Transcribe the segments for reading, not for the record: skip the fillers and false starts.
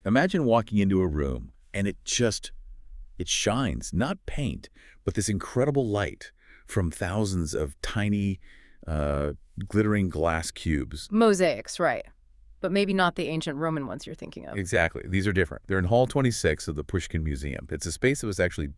Imagine walking into a room and it shines, not paint, but this incredible light from thousands of tiny, glittering glass cubes. Mosaics, right. But maybe not the ancient Roman ones you're thinking of. Exactly. These are different. They're in Hall 26 of the Puschkin-Museum. It's a space that was actually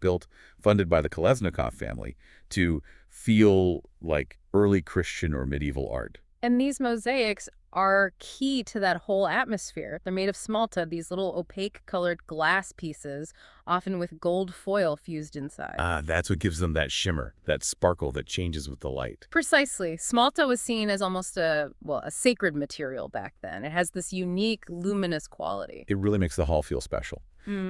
funded by the Kolesnikow family to feel like early Christian or medieval art. And these mosaics are key to that whole atmosphere. They're made of smalta, these little opaque colored glass pieces, often with gold foil fused inside. That's what gives them that shimmer, that sparkle that changes with the light. Precisely. Smalto was seen as almost a sacred material back then. It has this unique, luminous quality. It really makes the hall feel special.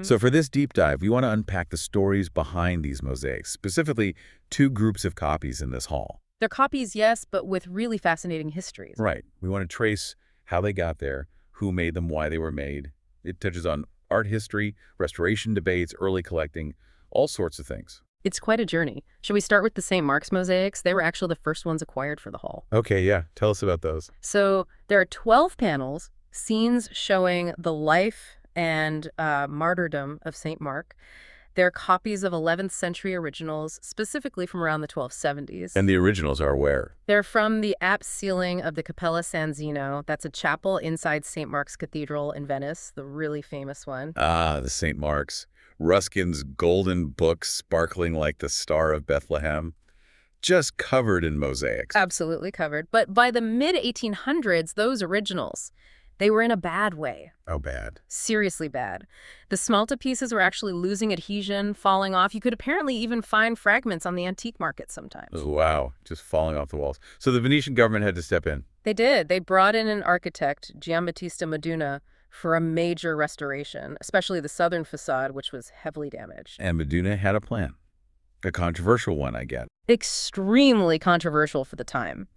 So for this deep dive, we want to unpack the stories behind these mosaics, specifically two groups of copies in this hall. They're copies, yes, but with really fascinating histories. Right. We want to trace how they got there, who made them, why they were made. It touches on art history, restoration debates, early collecting, all sorts of things. It's quite a journey. Should we start with the St. Mark's mosaics? They were actually the first ones acquired for the hall. Okay, yeah. Tell us about those. So there are 12 panels, scenes showing the life and martyrdom of St. Mark. They're copies of 11th century originals, specifically from around the 1270s. And the originals are where? They're from the apse ceiling of the Cappella San Zeno. That's a chapel inside St. Mark's Cathedral in Venice, the really famous one. Ah, the St. Mark's. Ruskin's golden book sparkling like the Star of Bethlehem. Just covered in mosaics. Absolutely covered. But by the mid-1800s, those originals, they were in a bad way. Oh, bad. Seriously bad. The smalta pieces were actually losing adhesion, falling off. You could apparently even find fragments on the antique market sometimes. Oh, wow, just falling off the walls. So the Venetian government had to step in. They did. They brought in an architect, Giambattista Modena, for a major restoration, especially the southern facade, which was heavily damaged. And Modena had a plan. A controversial one, I get. Extremely controversial for the time.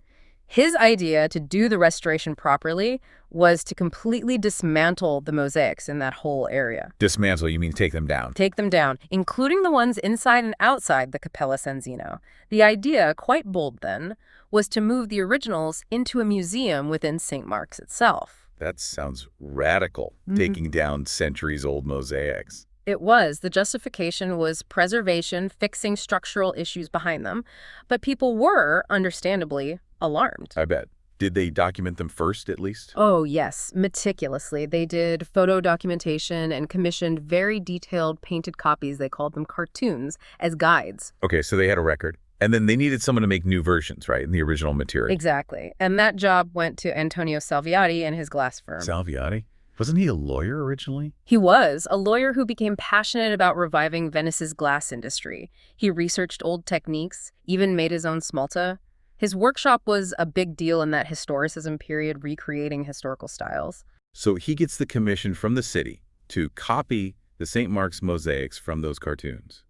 His idea to do the restoration properly was to completely dismantle the mosaics in that whole area. Dismantle, you mean take them down? Take them down, including the ones inside and outside the Cappella San Zeno. The idea, quite bold then, was to move the originals into a museum within St. Mark's itself. That sounds radical, taking down centuries-old mosaics. It was. The justification was preservation, fixing structural issues behind them. But people were, understandably, alarmed. I bet. Did they document them first, at least? Oh, yes, meticulously. They did photo documentation and commissioned very detailed painted copies, they called them cartoons, as guides. Okay, so they had a record. And then they needed someone to make new versions, right, in the original material. Exactly. And that job went to Antonio Salviati and his glass firm. Salviati? Wasn't he a lawyer originally? He was, a lawyer who became passionate about reviving Venice's glass industry. He researched old techniques, even made his own smalta. His workshop was a big deal in that historicism period, recreating historical styles. So he gets the commission from the city to copy the St. Mark's mosaics from those cartoons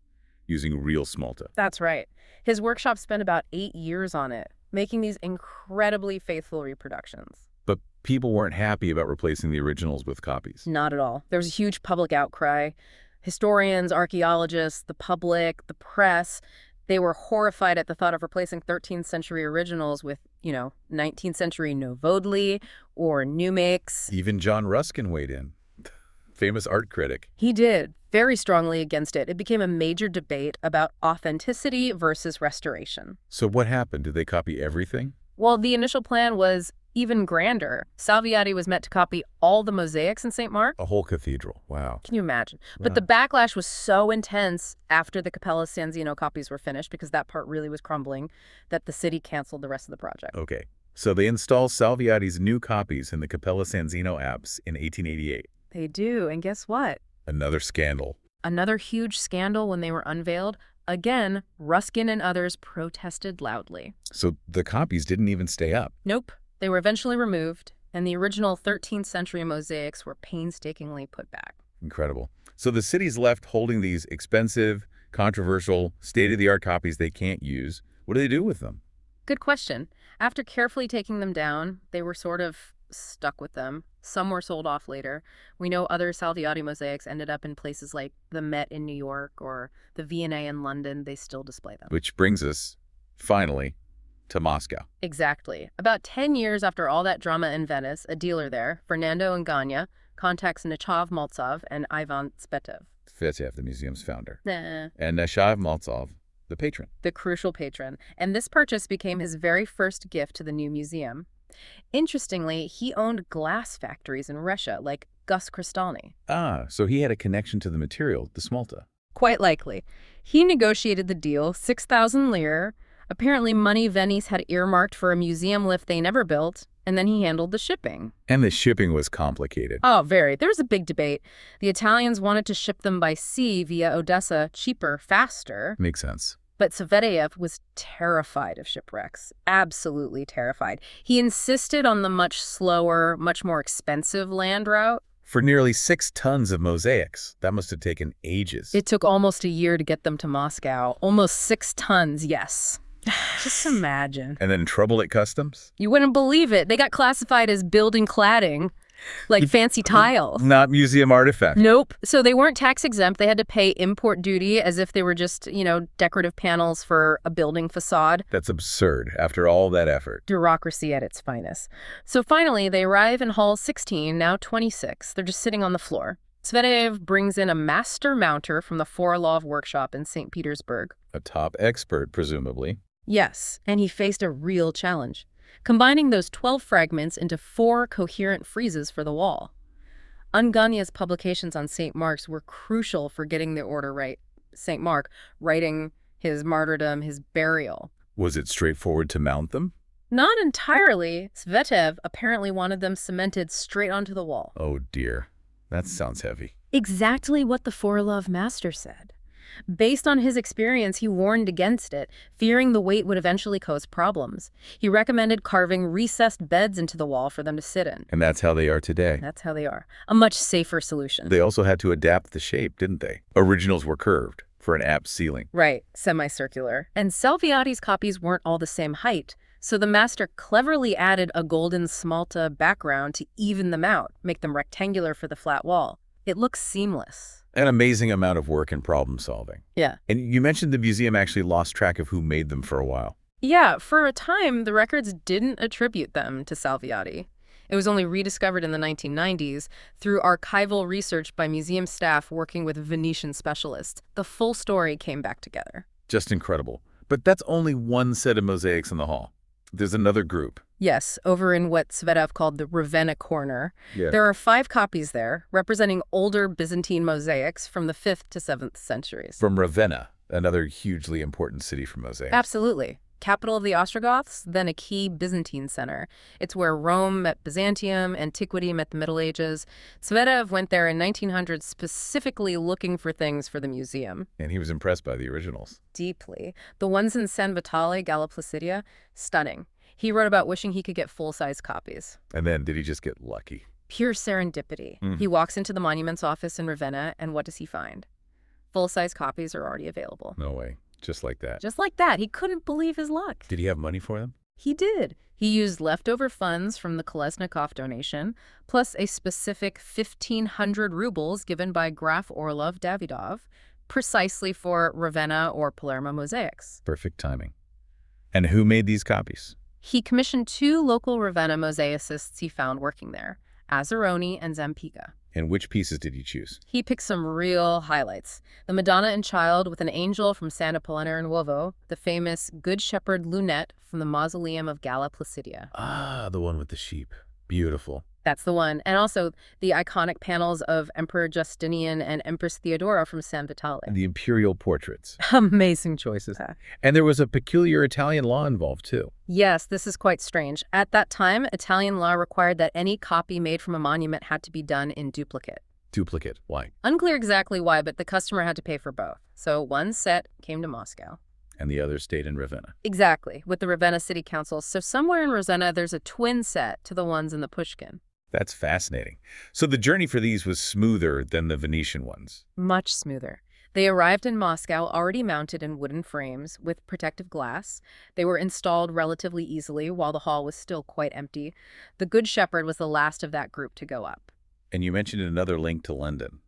using real smalta. That's right. His workshop spent about 8 years on it, making these incredibly faithful reproductions. But people weren't happy about replacing the originals with copies. Not at all. There was a huge public outcry. Historians, archaeologists, the public, the press, they were horrified at the thought of replacing 13th century originals with, 19th century novodli or new makes. Even John Ruskin weighed in, famous art critic. He did, very strongly against it. It became a major debate about authenticity versus restoration. So what happened? Did they copy everything? Well, the initial plan was even grander. Salviati was meant to copy all the mosaics in St. Mark. A whole cathedral. Wow. Can you imagine? But the backlash was so intense after the Cappella San Zeno copies were finished, because that part really was crumbling, that the city canceled the rest of the project. Okay. So they install Salviati's new copies in the Cappella San Zeno apse in 1888. They do. And guess what? Another scandal. Another huge scandal when they were unveiled. Again, Ruskin and others protested loudly. So the copies didn't even stay up. Nope. They were eventually removed, and the original 13th century mosaics were painstakingly put back. Incredible. So the city's left holding these expensive, controversial, state-of-the-art copies they can't use. What do they do with them? Good question. After carefully taking them down, they were sort of stuck with them. Some were sold off later. We know other Salviati mosaics ended up in places like the Met in New York or the V&A in London. They still display them. Which brings us, finally, to Moscow. Exactly. About 10 years after all that drama in Venice, a dealer there, Fernando Ingagna, contacts Maltsov and Ivan Tsvetaev. Tsvetaev, the museum's founder. Nah. And Maltsov, the patron. The crucial patron. And this purchase became his very first gift to the new museum. Interestingly, he owned glass factories in Russia, like Gus Krystalny. Ah, so he had a connection to the material, the smalta. Quite likely. He negotiated the deal, 6,000 lire, apparently money Venice had earmarked for a museum lift they never built, and then he handled the shipping. And the shipping was complicated. Oh, very. There was a big debate. The Italians wanted to ship them by sea via Odessa, cheaper, faster. Makes sense. But Tsvetaev was terrified of shipwrecks, absolutely terrified. He insisted on the much slower, much more expensive land route. For nearly 6 tons of mosaics, that must have taken ages. It took almost a year to get them to Moscow. Almost 6 tons, yes. Just imagine. And then trouble at customs? You wouldn't believe it. They got classified as building cladding, like fancy tile. Not museum artifact. Nope. So they weren't tax exempt. They had to pay import duty as if they were just, decorative panels for a building facade. That's absurd after all that effort. Bureaucracy at its finest. So finally, they arrive in Hall 16, now 26. They're just sitting on the floor. Tsvetaev brings in a master mounter from the Forlov workshop in St. Petersburg. A top expert, presumably. Yes, and he faced a real challenge, combining those 12 fragments into 4 coherent friezes for the wall. Ungagne's publications on St. Mark's were crucial for getting the order right. St. Mark writing his martyrdom, his burial. Was it straightforward to mount them? Not entirely. Tsvetaev apparently wanted them cemented straight onto the wall. Oh dear, that sounds heavy. Exactly what the Forlov master said. Based on his experience, he warned against it, fearing the weight would eventually cause problems. He recommended carving recessed beds into the wall for them to sit in. And that's how they are today. That's how they are. A much safer solution. They also had to adapt the shape, didn't they? Originals were curved for an apt ceiling. Right, semicircular. And Salviati's copies weren't all the same height, so the master cleverly added a golden smalta background to even them out, make them rectangular for the flat wall. It looks seamless. An amazing amount of work and problem solving. Yeah. And you mentioned the museum actually lost track of who made them for a while. Yeah, for a time, the records didn't attribute them to Salviati. It was only rediscovered in the 1990s through archival research by museum staff working with Venetian specialists. The full story came back together. Just incredible. But that's only one set of mosaics in the hall. There's another group. Yes, over in what Tsvetaev called the Ravenna corner. Yeah. There are 5 copies there, representing older Byzantine mosaics from the 5th to 7th centuries. From Ravenna, another hugely important city for mosaics. Absolutely. Capital of the Ostrogoths, then a key Byzantine center. It's where Rome met Byzantium, antiquity met the Middle Ages. Tsvetaev went there in 1900 specifically looking for things for the museum. And he was impressed by the originals. Deeply. The ones in San Vitale, Galla Placidia, stunning. He wrote about wishing he could get full-size copies. And then did he just get lucky? Pure serendipity. He walks into the monuments office in Ravenna, and what does he find? Full-size copies are already available. No way. Just like that. Just like that. He couldn't believe his luck. Did he have money for them? He did. He used leftover funds from the Kolesnikow donation, plus a specific 1,500 rubles given by Graf Orlov Davidov, precisely for Ravenna or Palermo mosaics. Perfect timing. And who made these copies? He commissioned 2 local Ravenna mosaicists he found working there, Azzaroni and Zampica. And which pieces did he choose? He picked some real highlights. The Madonna and Child with an angel from San Apollinare Nuovo, the famous Good Shepherd lunette from the Mausoleum of Galla Placidia. Ah, the one with the sheep. Beautiful. That's the one. And also the iconic panels of Emperor Justinian and Empress Theodora from San Vitale. And the imperial portraits. Amazing choices. And there was a peculiar Italian law involved, too. Yes, this is quite strange. At that time, Italian law required that any copy made from a monument had to be done in duplicate. Duplicate. Why? Unclear exactly why, but the customer had to pay for both. So one set came to Moscow. And the other stayed in Ravenna. Exactly, with the Ravenna City Council. So somewhere in Ravenna, there's a twin set to the ones in the Pushkin. That's fascinating. So the journey for these was smoother than the Venetian ones. Much smoother. They arrived in Moscow already mounted in wooden frames with protective glass. They were installed relatively easily while the hall was still quite empty. The Good Shepherd was the last of that group to go up. And you mentioned another link to London.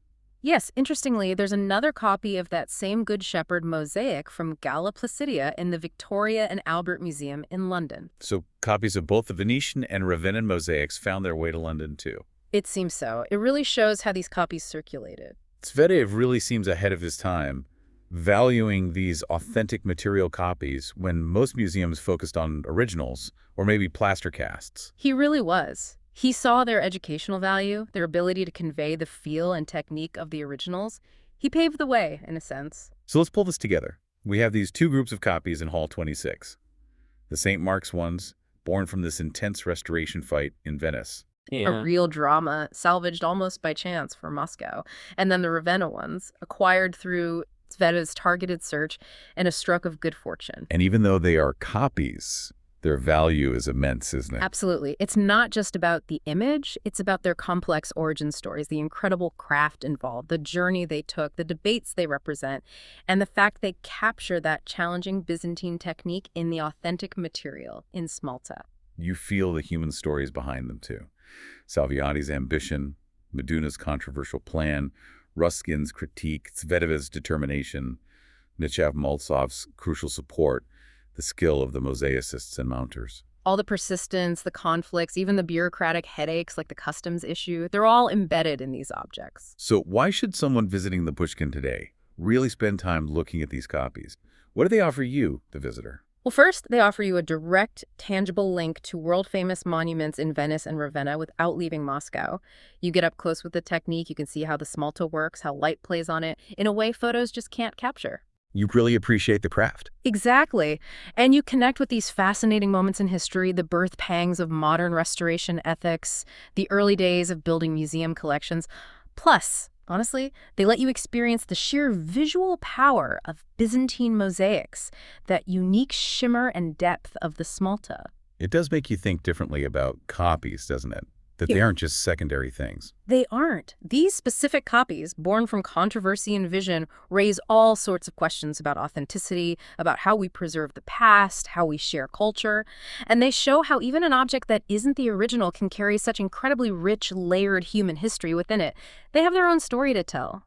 Yes, interestingly, there's another copy of that same Good Shepherd mosaic from Galla Placidia in the Victoria and Albert Museum in London. So copies of both the Venetian and Ravenna mosaics found their way to London, too. It seems so. It really shows how these copies circulated. Tsvetaev really seems ahead of his time, valuing these authentic material copies when most museums focused on originals or maybe plaster casts. He really was. He saw their educational value, their ability to convey the feel and technique of the originals. He paved the way, in a sense. So let's pull this together. We have these two groups of copies in Hall 26. The St. Mark's ones, born from this intense restoration fight in Venice. A real drama, salvaged almost by chance for Moscow. And then the Ravenna ones, acquired through Tsvetaev's targeted search and a stroke of good fortune. And even though they are copies, their value is immense, isn't it? Absolutely. It's not just about the image, it's about their complex origin stories, the incredible craft involved, the journey they took, the debates they represent, and the fact they capture that challenging Byzantine technique in the authentic material, in smalto. You feel the human stories behind them, too. Salviati's ambition, Meduna's controversial plan, Ruskin's critique, Tsvetaev's determination, Nechayev-Molosov's crucial support, the skill of the mosaicists and mounters. All the persistence, the conflicts, even the bureaucratic headaches like the customs issue, they're all embedded in these objects. So why should someone visiting the Pushkin today really spend time looking at these copies? What do they offer you, the visitor? Well, first, they offer you a direct, tangible link to world-famous monuments in Venice and Ravenna without leaving Moscow. You get up close with the technique, you can see how the smalto works, how light plays on it, in a way photos just can't capture. You really appreciate the craft. Exactly. And you connect with these fascinating moments in history, the birth pangs of modern restoration ethics, the early days of building museum collections. Plus, honestly, they let you experience the sheer visual power of Byzantine mosaics, that unique shimmer and depth of the smalto. It does make you think differently about copies, doesn't it? That they aren't just secondary things. They aren't. These specific copies, born from controversy and vision, raise all sorts of questions about authenticity, about how we preserve the past, how we share culture, and they show how even an object that isn't the original can carry such incredibly rich, layered human history within it. They have their own story to tell.